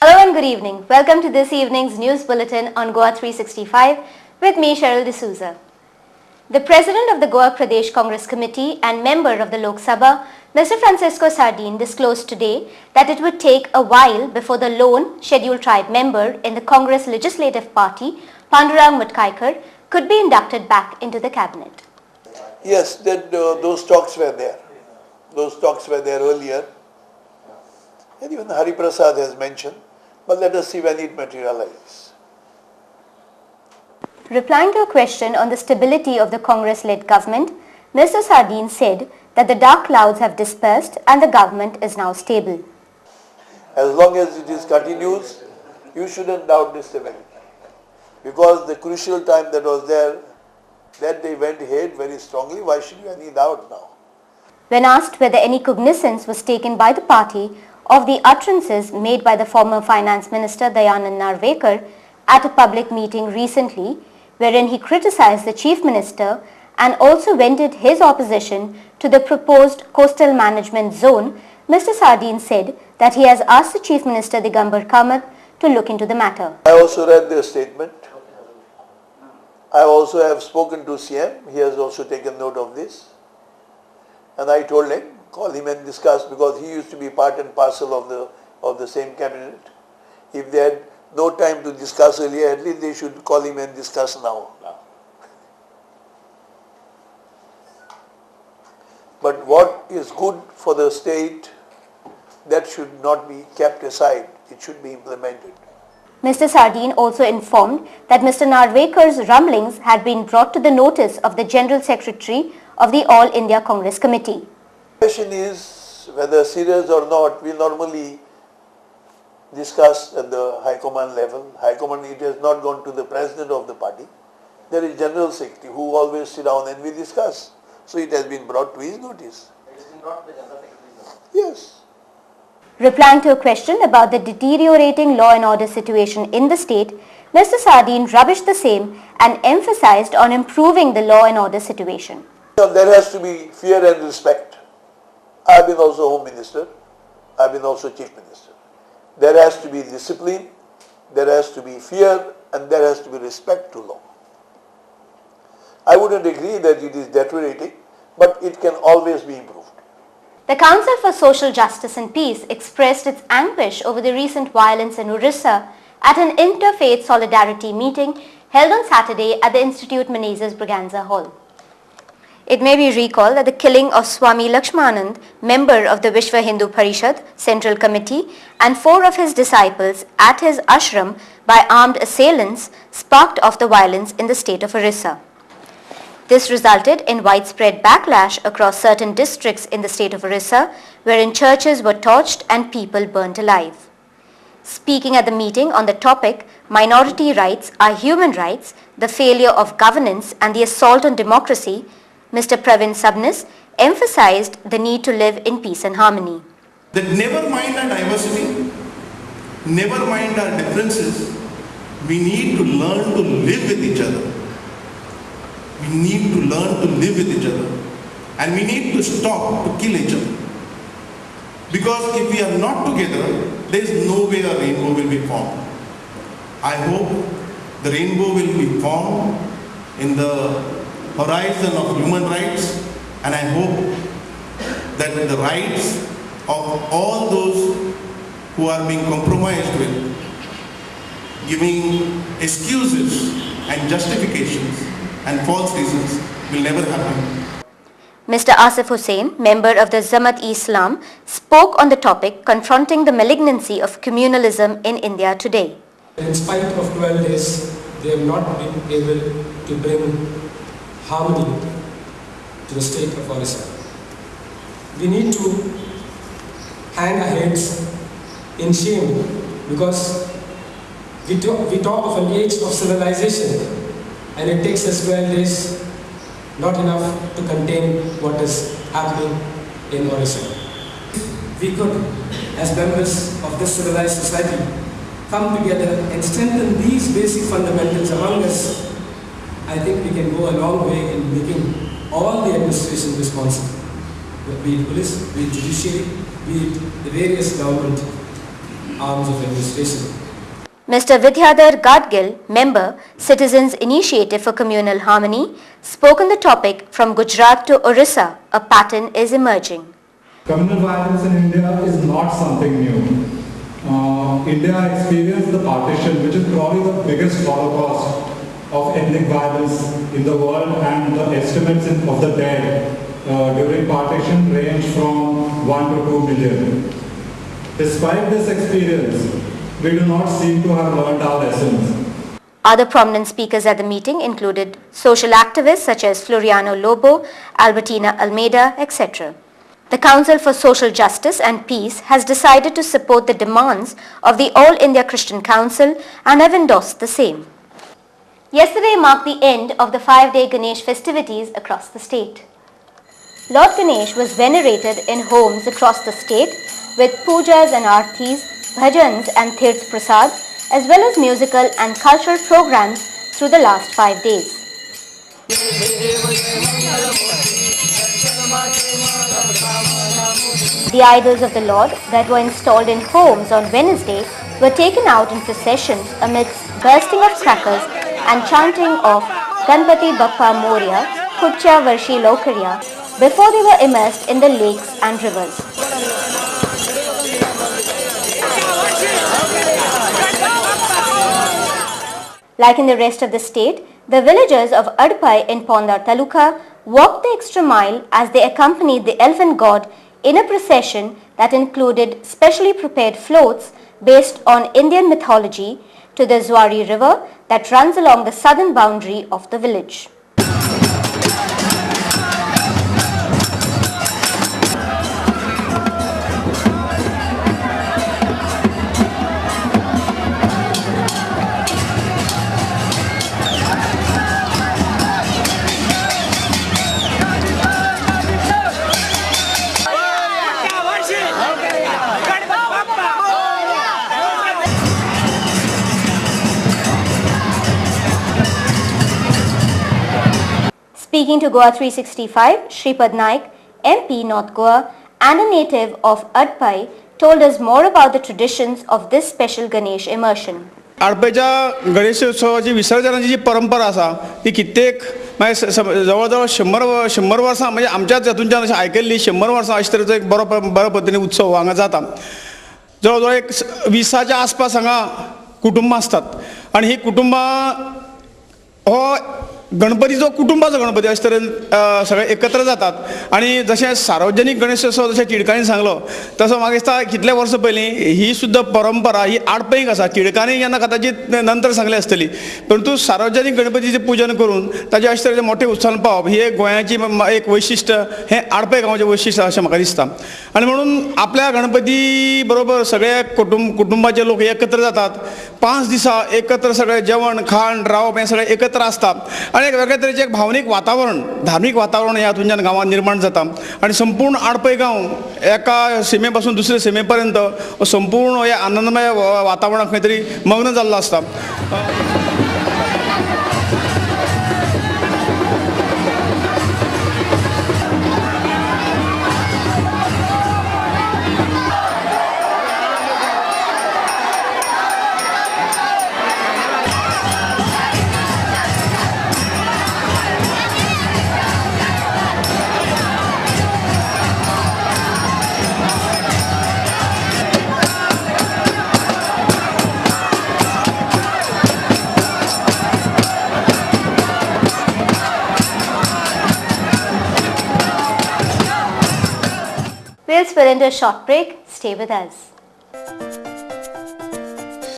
Hello and good evening. Welcome to this evening's news bulletin on Goa 365 with me, Cheryl D'Souza. The President of the Goa Pradesh Congress Committee and member of the Lok Sabha, Mr. Francisco Sardin, disclosed today that it would take a while before the lone scheduled tribe member in the Congress Legislative Party, Pandurang Mutkaikar, could be inducted back into the cabinet. Yes, those talks were there. Those talks were there earlier. And even Hari Prasad has mentioned, but let us see when it materializes. Replying to a question on the stability of the Congress-led government, Mr. Sardin said that the dark clouds have dispersed and the government is now stable. As long as it continues, you shouldn't doubt the stability. Because the crucial time that was there, that they went ahead very strongly, why should you any doubt now? When asked whether any cognizance was taken by the party of the utterances made by the former Finance Minister Dayanand Narvekar at a public meeting recently, wherein he criticized the Chief Minister and also vented his opposition to the proposed coastal management zone, Mr. Sardin said that he has asked the Chief Minister Digambar Kamath to look into the matter. I also read their statement. I also have spoken to CM. He has also taken note of this. And I told him, call him and discuss, because he used to be part and parcel of the same cabinet. If they had no time to discuss earlier, at least they should call him and discuss now. But what is good for the state, that should not be kept aside. It should be implemented. Mr. Sardin also informed that Mr. Narvekar's rumblings had been brought to the notice of the General Secretary of the All India Congress Committee. The question is whether serious or not, we normally discuss at the High Command level. High Command, it has not gone to the President of the party. There is General Secretary who always sit down and we discuss. So it has been brought to his notice. It has been brought to the General Secretary? Yes. Replying to a question about the deteriorating law and order situation in the state, Mr. Sardin rubbished the same and emphasized on improving the law and order situation. There has to be fear and respect. I have been also Home Minister. I have been also Chief Minister. There has to be discipline, there has to be fear, and there has to be respect to law. I wouldn't agree that it is deteriorating, but it can always be improved. The Council for Social Justice and Peace expressed its anguish over the recent violence in Orissa at an interfaith solidarity meeting held on Saturday at the Institute Menezes Braganza Hall. It may be recalled that the killing of Swami Lakshmanand, member of the Vishwa Hindu Parishad Central Committee, and 4 of his disciples at his ashram by armed assailants sparked off the violence in the state of Orissa. This resulted in widespread backlash across certain districts in the state of Orissa, wherein churches were torched and people burnt alive. Speaking at the meeting on the topic, Minority Rights Are Human Rights, the Failure of Governance and the Assault on Democracy, Mr. Pravin Sabnis emphasized the need to live in peace and harmony. That never mind our diversity, never mind our differences, we need to learn to live with each other. We need to learn to live with each other, and we need to stop to kill each other. Because if we are not together, there is no way a rainbow will be formed. I hope the rainbow will be formed in the horizon of human rights, and I hope that the rights of all those who are being compromised with, giving excuses and justifications and false reasons, will never happen. Mr. Asif Hussain, member of the Jamaat-e-Islam, spoke on the topic confronting the malignancy of communalism in India today. In spite of 12 days, they have not been able to bring harmony to the state of Orissa. We need to hang our heads in shame, because we talk of an age of civilization, and it takes us 12 days, not enough to contain what is happening in Orissa. We could, as members of this civilized society, come together and strengthen these basic fundamentals among us. I think we can go a long way in making all the administration responsible, be it police, be it judiciary, be it the various government arms of administration. Mr. Vidyadhar Gadgil, member, Citizens Initiative for Communal Harmony, spoke on the topic From Gujarat to Orissa, a pattern is emerging. Communal violence in India is not something new. India experienced the partition, which is probably the biggest holocaust of ethnic violence in the world, and the estimates of the dead during partition range from 1 to 2 million. Despite this experience, we do not seem to have learned our lessons. Other prominent speakers at the meeting included social activists such as Floriano Lobo, Albertina Almeida, etc. The Council for Social Justice and Peace has decided to support the demands of the All India Christian Council and have endorsed the same. Yesterday marked the end of the 5-day Ganesh festivities across the state. Lord Ganesh was venerated in homes across the state with pujas and artis, bhajans and tirth prasad, as well as musical and cultural programs through the last 5 days. The idols of the Lord that were installed in homes on Wednesday were taken out in processions amidst bursting of crackers and chanting of Ganpati Bappa Moria, Kuchya Varshi Lokarya before they were immersed in the lakes and rivers. Like in the rest of the state, the villagers of Adpai in Pondar Taluka walked the extra mile as they accompanied the elephant god in a procession that included specially prepared floats based on Indian mythology to the Zwari river that runs along the southern boundary of the village. Speaking to Goa 365, Shripad Naik, MP North Goa and a native of Adpai told us more about the traditions of this special Ganesh immersion. आडपेच्या गणेशोत्सवाची विसर्जनाची जी परंपरा असा ती कित्येक जवळजवळ 100 वर्सां म्हणजे आमच्याच हातूंच्यान अशें आयकल्ली 100 वर्सां अशें तरेचो एक बरो पद्दतीन उत्सव हांगा जाता. जवळजवळ एक 20च्या आसपास हांगा कुटुंबां असतात आनी ही कुटुंबां हो गणपतीचो कुटुंबाचो गणपती अशे तरेन सगळे एकत्र जातात आनी जशें सार्वजनीक गणेशोत्सव जशें टिळकांनी सांगलो तसो म्हाका दिसता कितले वर्सां पयलीं ही सुद्दां परंपरा ही आडपैक आसा. टिळकांनी जेन्ना कदाचित नंतर सांगली आसतली परंतु सार्वजनीक गणपतीचें पुजन करून ताचे अशे तरेचे मोठे उत्सवान पावप ही एक गोंयाची एक वैशिश्ट्य हें आडपै गांवाचें वैशिश्ट्य अशें म्हाका दिसता. आनी म्हणून आपल्या गणपती बरोबर सगळे कुटुंबाचे लोक एकत्र जातात. 5 दिसां एकत्र सगळे जेवण खाण रावप हें सगळें एकत्र आसता आनी एक वेगळे तरेचें एक भावनीक वातावरण धार्मीक वातावरण ह्या हातूंतल्यान गांवांत निर्माण जाता आनी संपूर्ण आडपै गांव एका सीमे पासून दुसरे सीमे पर्यंत संपूर्ण ह्या आनंदमय वातावरणाक खंय तरी मग्न जाल्लो आसता. We'll spill into a short break. Stay with us.